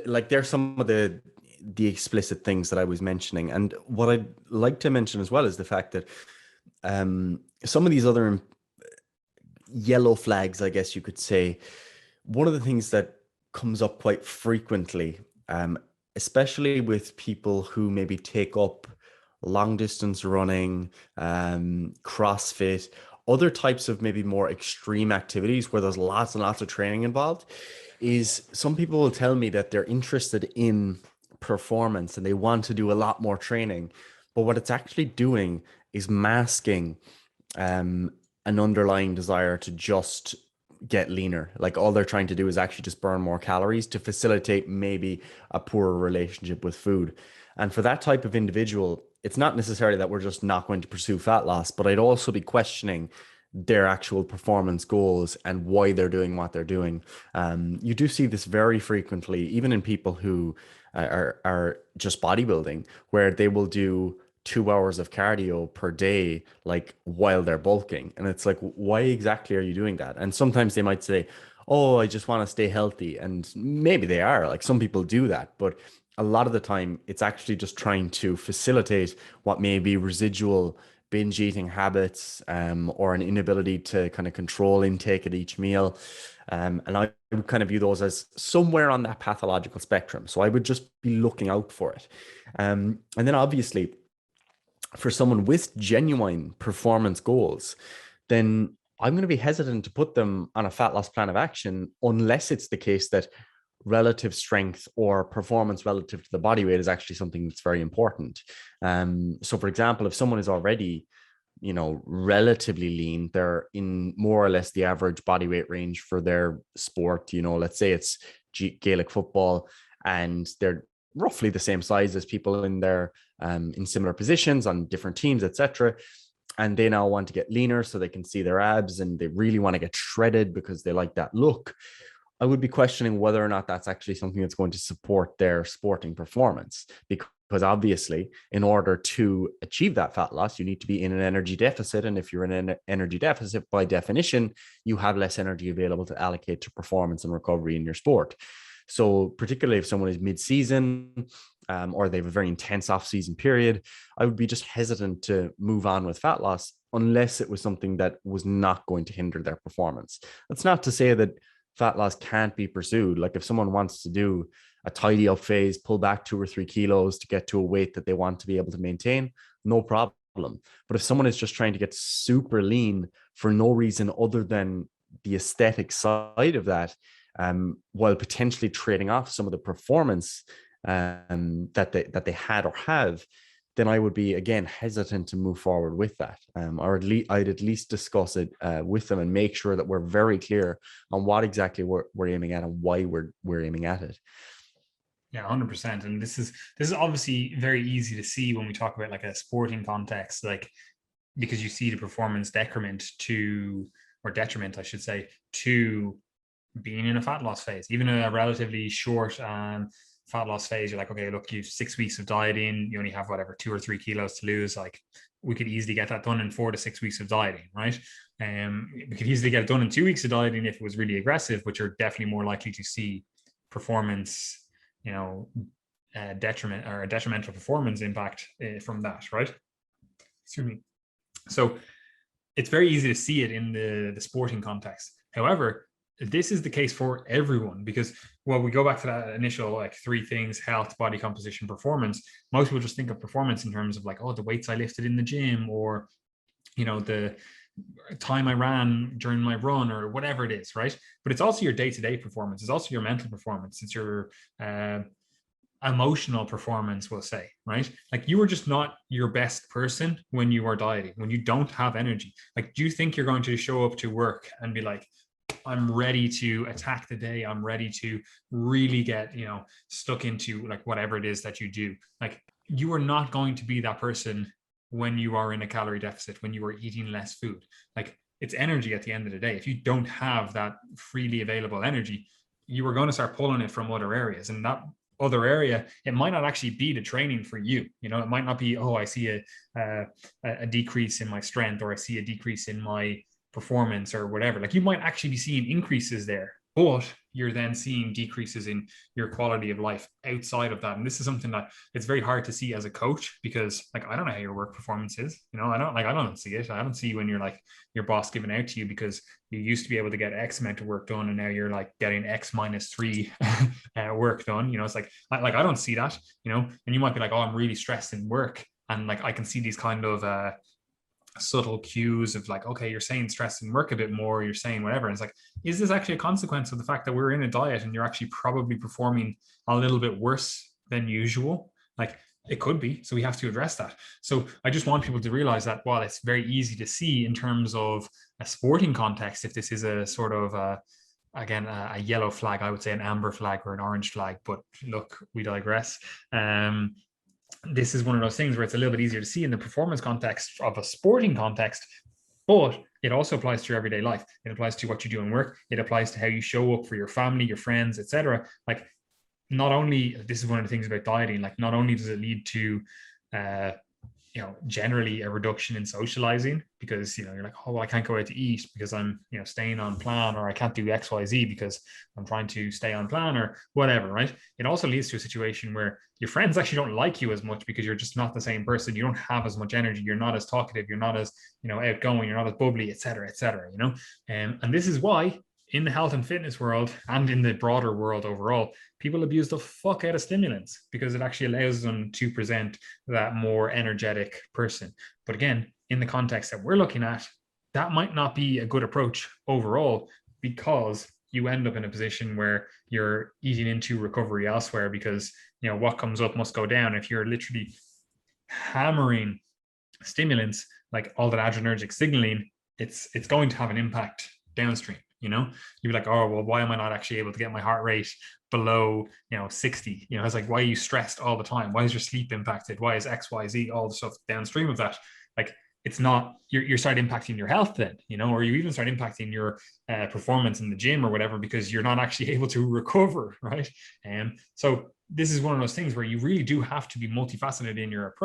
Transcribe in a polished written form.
like there's some of the explicit things that I was mentioning. And what I'd like to mention as well is the fact that some of these other yellow flags, I guess you could say, one of the things that comes up quite frequently, especially with people who maybe take up long distance running, CrossFit, other types of maybe more extreme activities where there's lots and lots of training involved, is some people will tell me that they're interested in performance and they want to do a lot more training. But what it's actually doing is masking um, an underlying desire to just get leaner. Like all they're trying to do is actually just burn more calories to facilitate maybe a poorer relationship with food. And for that type of individual, it's not necessarily that we're just not going to pursue fat loss, but I'd also be questioning their actual performance goals and why they're doing what they're doing. You do see this very frequently, even in people who are just bodybuilding, where they will do 2 hours of cardio per day, like while they're bulking. And it's like, why exactly are you doing that? And sometimes they might say, oh, I just want to stay healthy. And maybe they are, like some people do that. But a lot of the time, it's actually just trying to facilitate what may be residual binge eating habits, or an inability to kind of control intake at each meal. And I would kind of view those as somewhere on that pathological spectrum. So I would just be looking out for it. And then obviously, for someone with genuine performance goals, then I'm going to be hesitant to put them on a fat loss plan of action unless it's the case that relative strength or performance relative to the body weight is actually something that's very important. So, for example, if someone is already, relatively lean, they're in more or less the average body weight range for their sport. Let's say it's Gaelic football, and they're roughly the same size as people in their in similar positions on different teams, etc. And they now want to get leaner so they can see their abs, and they really want to get shredded because they like that look. I would be questioning whether or not that's actually something that's going to support their sporting performance, because obviously, in order to achieve that fat loss, you need to be in an energy deficit. And if you're in an energy deficit, by definition, you have less energy available to allocate to performance and recovery in your sport. So particularly if someone is mid-season, or they have a very intense off-season period, I would be just hesitant to move on with fat loss unless it was something that was not going to hinder their performance. That's not to say that fat loss can't be pursued. Like if someone wants to do a tidy up phase, pull back 2 or 3 kilos to get to a weight that they want to be able to maintain, no problem. But if someone is just trying to get super lean for no reason other than the aesthetic side of that, while potentially trading off some of the performance that they had or have, then I would be again hesitant to move forward with that, or I'd at least discuss it with them and make sure that we're very clear on what exactly we're aiming at and why we're aiming at it. Yeah, 100%. And this is obviously very easy to see when we talk about like a sporting context, like because you see the performance decrement to, or detriment, I should say, to being in a fat loss phase, even in a relatively short fat loss phase. You're like, okay, look, you've 6 weeks of dieting, you only have whatever 2 or 3 kilos to lose. Like we could easily get that done in 4 to 6 weeks of dieting, right? We could easily get it done in 2 weeks of dieting if it was really aggressive, but you're definitely more likely to see performance, detriment or a detrimental performance impact from that, right? Excuse me. So it's very easy to see it in the sporting context. However, this is the case for everyone because, well, we go back to that initial like three things: health, body composition, performance. Most people just think of performance in terms of like, oh, the weights I lifted in the gym, or the time I ran during my run, or whatever it is, right? But it's also your day-to-day performance. It's also your mental performance. It's your emotional performance, we'll say, right? Like you are just not your best person when you are dieting, when you don't have energy. Like, do you think you're going to show up to work and be like, I'm ready to attack the day, I'm ready to really get, stuck into like whatever it is that you do? Like, you are not going to be that person when you are in a calorie deficit, when you are eating less food. Like, it's energy at the end of the day. If you don't have that freely available energy, you are going to start pulling it from other areas, and that other area, it might not actually be the training for you. It might not be, oh, I see a decrease in my strength, or I see a decrease in my performance, or whatever. Like, you might actually be seeing increases there, but you're then seeing decreases in your quality of life outside of that. And this is something that it's very hard to see as a coach, because like, I don't know how your work performance is, I don't see it. I don't see when you're like your boss giving out to you, because you used to be able to get X amount of work done, and now you're like getting X minus 3 work done. It's like I don't see that, and you might be like, oh, I'm really stressed in work. And like, I can see these kind of subtle cues of like, okay, you're saying stress and work a bit more, you're saying whatever. And it's like, is this actually a consequence of the fact that we're in a diet and you're actually probably performing a little bit worse than usual? Like, it could be. So we have to address that. So I just want people to realize that while it's very easy to see in terms of a sporting context, if this is a sort of again, a yellow flag, I would say an amber flag or an orange flag, but look, we digress. This is one of those things where it's a little bit easier to see in the performance context of a sporting context, but it also applies to your everyday life. It applies to what you do in work. It applies to how you show up for your family, your friends, etc. Like, not only, this is one of the things about dieting, like not only does it lead to generally a reduction in socializing, because you're like, oh, well, I can't go out to eat because I'm staying on plan, or I can't do XYZ because I'm trying to stay on plan, or whatever, right? It also leads to a situation where your friends actually don't like you as much, because you're just not the same person. You don't have as much energy. You're not as talkative. You're not as outgoing. You're not as bubbly, etc., etc. And this is why in the health and fitness world, and in the broader world overall, people abuse the fuck out of stimulants, because it actually allows them to present that more energetic person. But again, in the context that we're looking at, that might not be a good approach overall, because you end up in a position where you're eating into recovery elsewhere, because what comes up must go down. If you're literally hammering stimulants, like all that adrenergic signaling, it's going to have an impact downstream. You'd be like, oh, well, why am I not actually able to get my heart rate below 60? It's like, why are you stressed all the time? Why is your sleep impacted? Why is XYZ, all the stuff downstream of that? Like, it's not, you start impacting your health then, or you even start impacting your performance in the gym or whatever, because you're not actually able to recover, right? And so this is one of those things where you really do have to be multifaceted in your approach.